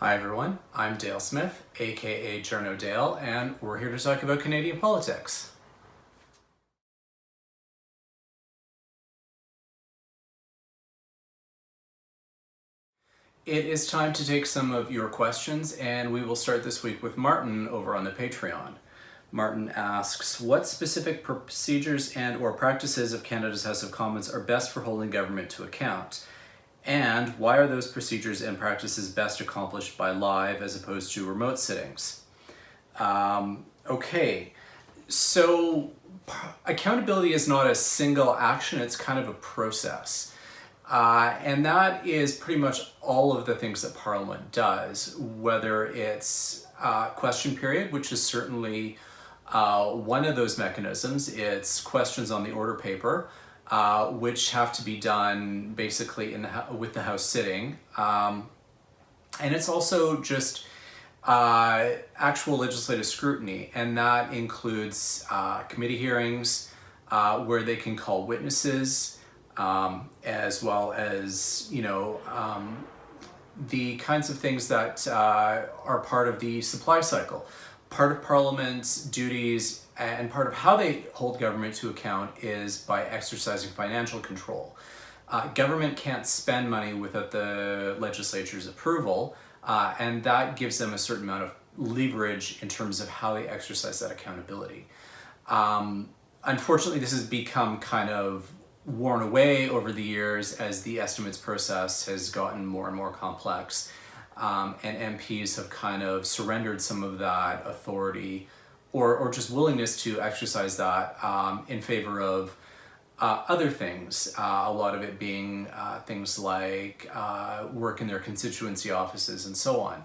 Hi everyone, I'm Dale Smith, aka Journo Dale, and we're here to talk about Canadian politics. It is time to take some of your questions, and we will start this week with Martin over on the Patreon. Martin asks, what specific procedures and or practices of Canada's House of Commons are best for holding government to account? And why are those procedures and practices best accomplished by live as opposed to remote sittings? Okay, so accountability is not a single action, it's kind of a process. And that is pretty much all of the things that Parliament does, whether it's question period, which is certainly one of those mechanisms. It's questions on the order paper, which have to be done basically with the House sitting. And it's also just actual legislative scrutiny, and that includes committee hearings where they can call witnesses, as well as, the kinds of things that are part of the supply cycle. Part of Parliament's duties and part of how they hold government to account is by exercising financial control. Government can't spend money without the legislature's approval, and that gives them a certain amount of leverage in terms of how they exercise that accountability. Unfortunately, this has become kind of worn away over the years as the estimates process has gotten more and more complex, and MPs have kind of surrendered some of that authority or just willingness to exercise that in favor of other things, a lot of it being things like work in their constituency offices and so on.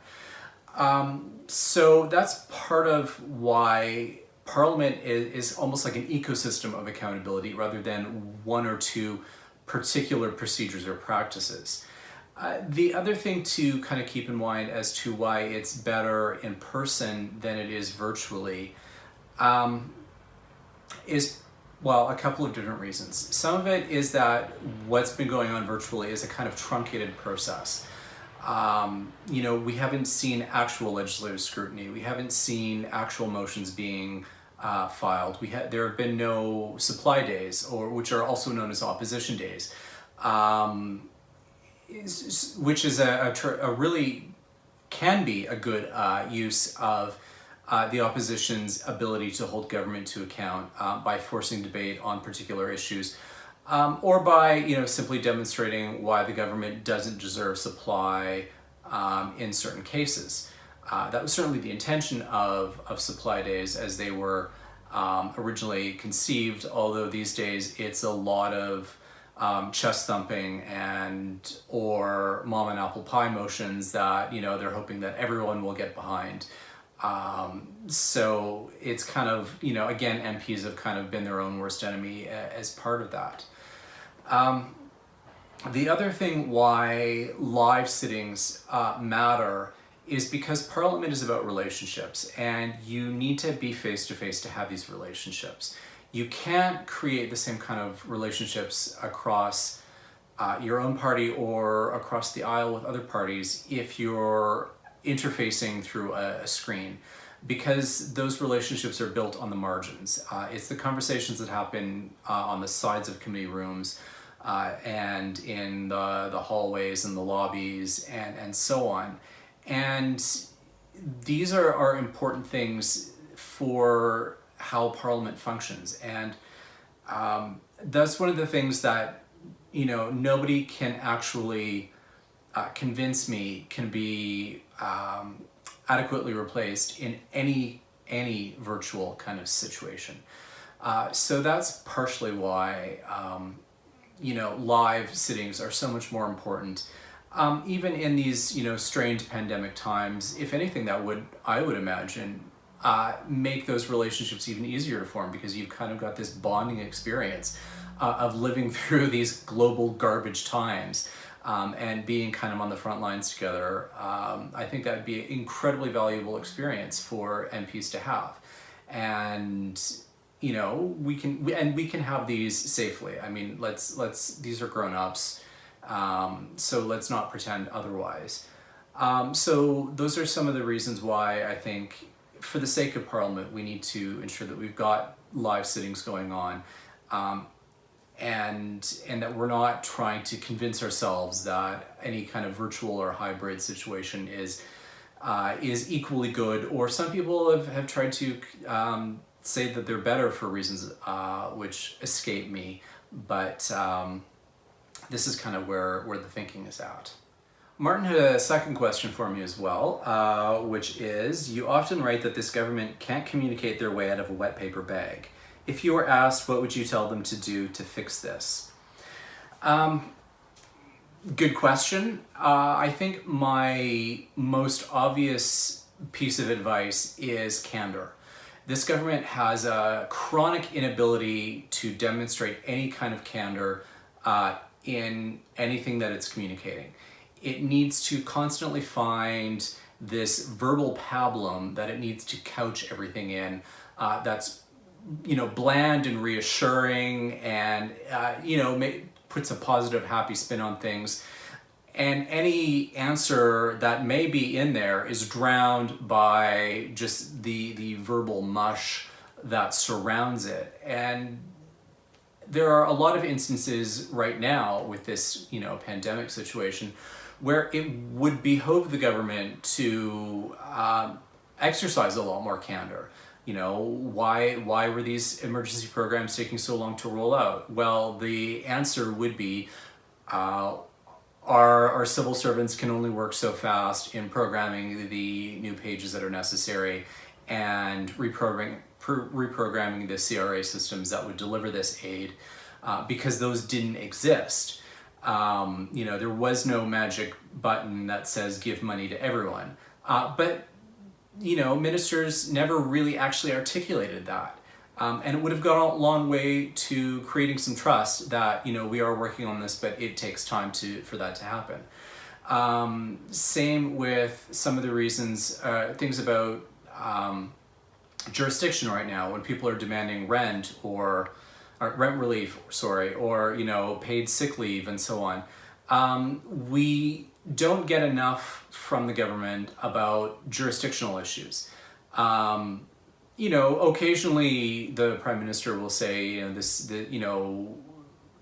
So that's part of why Parliament is almost like an ecosystem of accountability rather than one or two particular procedures or practices. The other thing to kind of keep in mind as to why it's better in person than it is virtually is, well, a couple of different reasons. Some of it is that what's been going on virtually is a kind of truncated process. We haven't seen actual legislative scrutiny. We haven't seen actual motions being filed. There have been no supply days, which are also known as opposition days, which is a really can be a good use of the opposition's ability to hold government to account by forcing debate on particular issues, or by simply demonstrating why the government doesn't deserve supply in certain cases. That was certainly the intention of supply days as they were originally conceived, although these days it's a lot of chest thumping or mom and apple pie motions that they're hoping that everyone will get behind. So it's kind of, again, MPs have kind of been their own worst enemy as part of that. The other thing why live sittings matter is because Parliament is about relationships, and you need to be face-to-face to have these relationships. You can't create the same kind of relationships across your own party or across the aisle with other parties if you're interfacing through a screen, because those relationships are built on the margins. It's the conversations that happen on the sides of committee rooms and in the hallways and the lobbies and so on. And these are important things for how Parliament functions. And that's one of the things that, nobody can actually convince me can be adequately replaced in any virtual kind of situation. So that's partially why live sittings are so much more important. Even in these strained pandemic times, if anything, I would imagine make those relationships even easier to form, because you've kind of got this bonding experience of living through these global garbage times. And being kind of on the front lines together. I think that'd be an incredibly valuable experience for MPs to have. And we can have these safely. I mean, these are grown-ups, so let's not pretend otherwise. So those are some of the reasons why I think, for the sake of Parliament, we need to ensure that we've got live sittings going on, and that we're not trying to convince ourselves that any kind of virtual or hybrid situation is equally good. Or some people have tried to say that they're better for reasons which escape me, but this is kind of where the thinking is at. Martin had a second question for me as well, which is, you often write that this government can't communicate their way out of a wet paper bag. If you were asked, what would you tell them to do to fix this? Good question. I think my most obvious piece of advice is candor. This government has a chronic inability to demonstrate any kind of candor in anything that it's communicating. It needs to constantly find this verbal pablum that it needs to couch everything in, that's bland and reassuring, and puts a positive, happy spin on things. And any answer that may be in there is drowned by just the verbal mush that surrounds it. And there are a lot of instances right now with this, pandemic situation where it would behoove the government to exercise a lot more candor. Why were these emergency programs taking so long to roll out? Well, the answer would be our civil servants can only work so fast in programming the new pages that are necessary and reprogramming the CRA systems that would deliver this aid, because those didn't exist. There was no magic button that says give money to everyone. But ministers never really actually articulated that. And it would have gone a long way to creating some trust that, we are working on this, but it takes time for that to happen. Same with some of the reasons, things about jurisdiction right now, when people are demanding rent or rent relief, or paid sick leave and so on. We don't get enough from the government about jurisdictional issues. Occasionally the Prime Minister will say,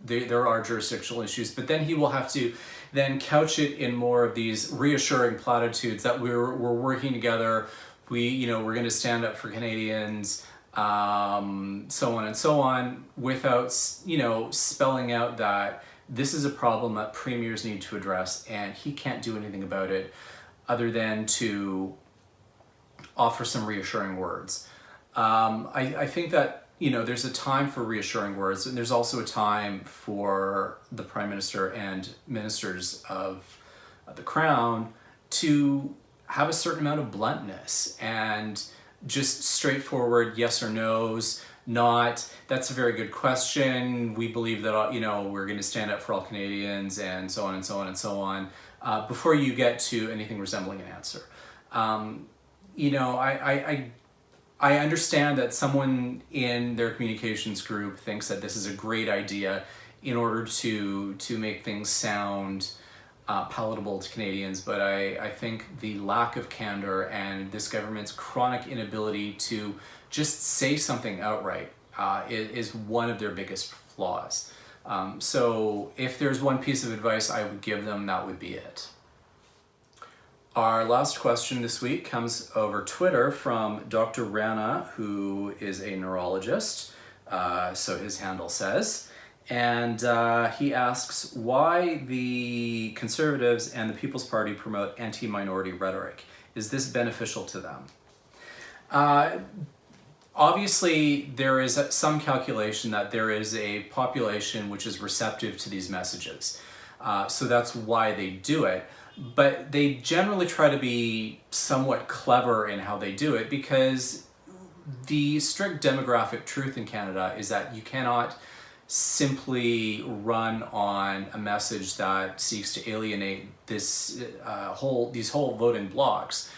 there are jurisdictional issues, but then he will have to then couch it in more of these reassuring platitudes that we're working together. We're going to stand up for Canadians, so on and so on, without, spelling out that this is a problem that premiers need to address, and he can't do anything about it other than to offer some reassuring words. I think that, there's a time for reassuring words, and there's also a time for the Prime Minister and ministers of the Crown to have a certain amount of bluntness and just straightforward yes or no's, not, that's a very good question, we believe that, we're going to stand up for all Canadians, and so on and so on and so on, before you get to anything resembling an answer. I understand that someone in their communications group thinks that this is a great idea in order to make things sound palatable to Canadians, but I think the lack of candor and this government's chronic inability to just say something outright is one of their biggest flaws. So if there's one piece of advice I would give them, that would be it. Our last question this week comes over Twitter from Dr. Rana, who is a neurologist, so his handle says, and he asks why the Conservatives and the People's Party promote anti-minority rhetoric. Is this beneficial to them? Obviously, there is some calculation that there is a population which is receptive to these messages. So that's why they do it. But they generally try to be somewhat clever in how they do it, because the strict demographic truth in Canada is that you cannot simply run on a message that seeks to alienate these whole voting blocks,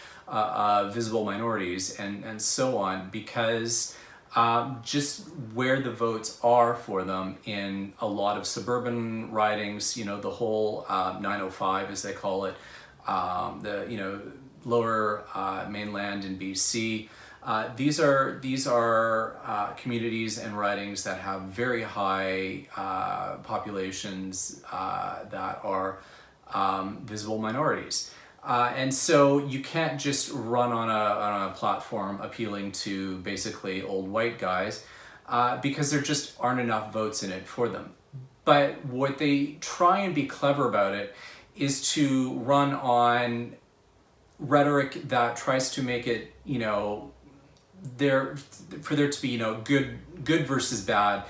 visible minorities, and so on, because just where the votes are for them in a lot of suburban ridings, the whole 905 as they call it, the lower mainland in BC. These are communities and ridings that have very high populations that are visible minorities. And so you can't just run on a platform appealing to basically old white guys because there just aren't enough votes in it for them. But what they try and be clever about it is to run on rhetoric that tries to make it, for there to be, good versus bad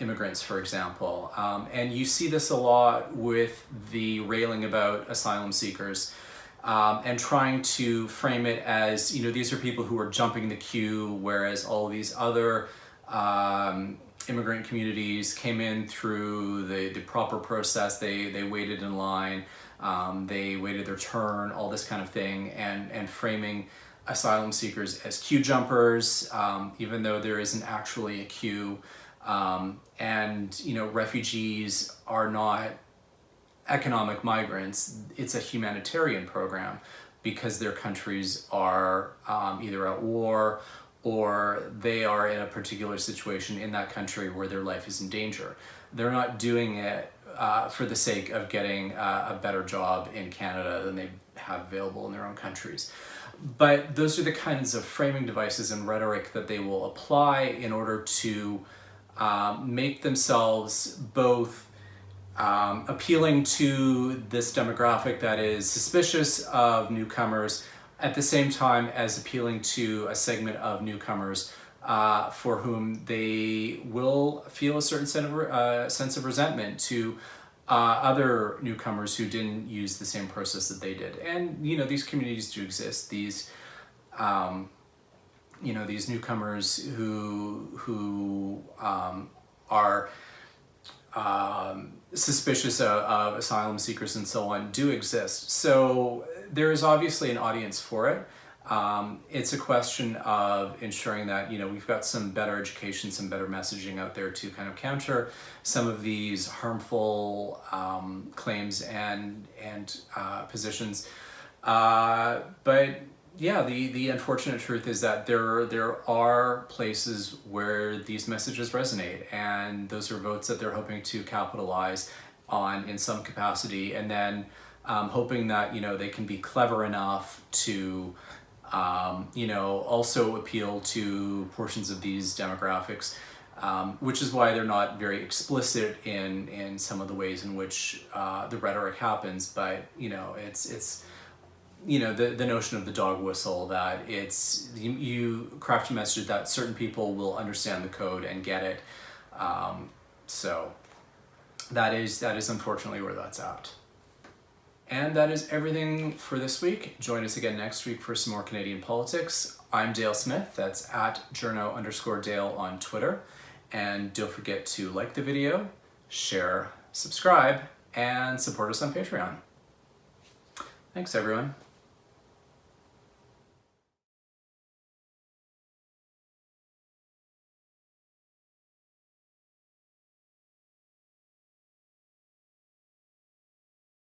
immigrants, for example. And you see this a lot with the railing about asylum seekers and trying to frame it as, these are people who are jumping the queue, whereas all these other immigrant communities came in through the proper process. They waited in line, they waited their turn, all this kind of thing, and framing asylum seekers as queue jumpers, even though there isn't actually a queue. And refugees are not economic migrants. It's a humanitarian program because their countries are either at war or they are in a particular situation in that country where their life is in danger. They're not doing it for the sake of getting a better job in Canada than they have available in their own countries. But those are the kinds of framing devices and rhetoric that they will apply in order to make themselves both appealing to this demographic that is suspicious of newcomers, at the same time as appealing to a segment of newcomers for whom they will feel a certain sense of resentment to other newcomers who didn't use the same process that they did. And these communities do exist. These these newcomers who are suspicious of asylum seekers and so on do exist. So there is obviously an audience for it. It's a question of ensuring that we've got some better education, some better messaging out there to kind of counter some of these harmful claims and positions. But yeah, the unfortunate truth is that there are places where these messages resonate, and those are votes that they're hoping to capitalize on in some capacity, and then hoping that they can be clever enough to also appeal to portions of these demographics, which is why they're not very explicit in some of the ways in which the rhetoric happens. But it's the notion of the dog whistle, that it's you craft a message that certain people will understand the code and get it. So that is unfortunately where that's at. And that is everything for this week. Join us again next week for some more Canadian politics. I'm Dale Smith. That's at journo_Dale on Twitter. And don't forget to like the video, share, subscribe, and support us on Patreon. Thanks, everyone.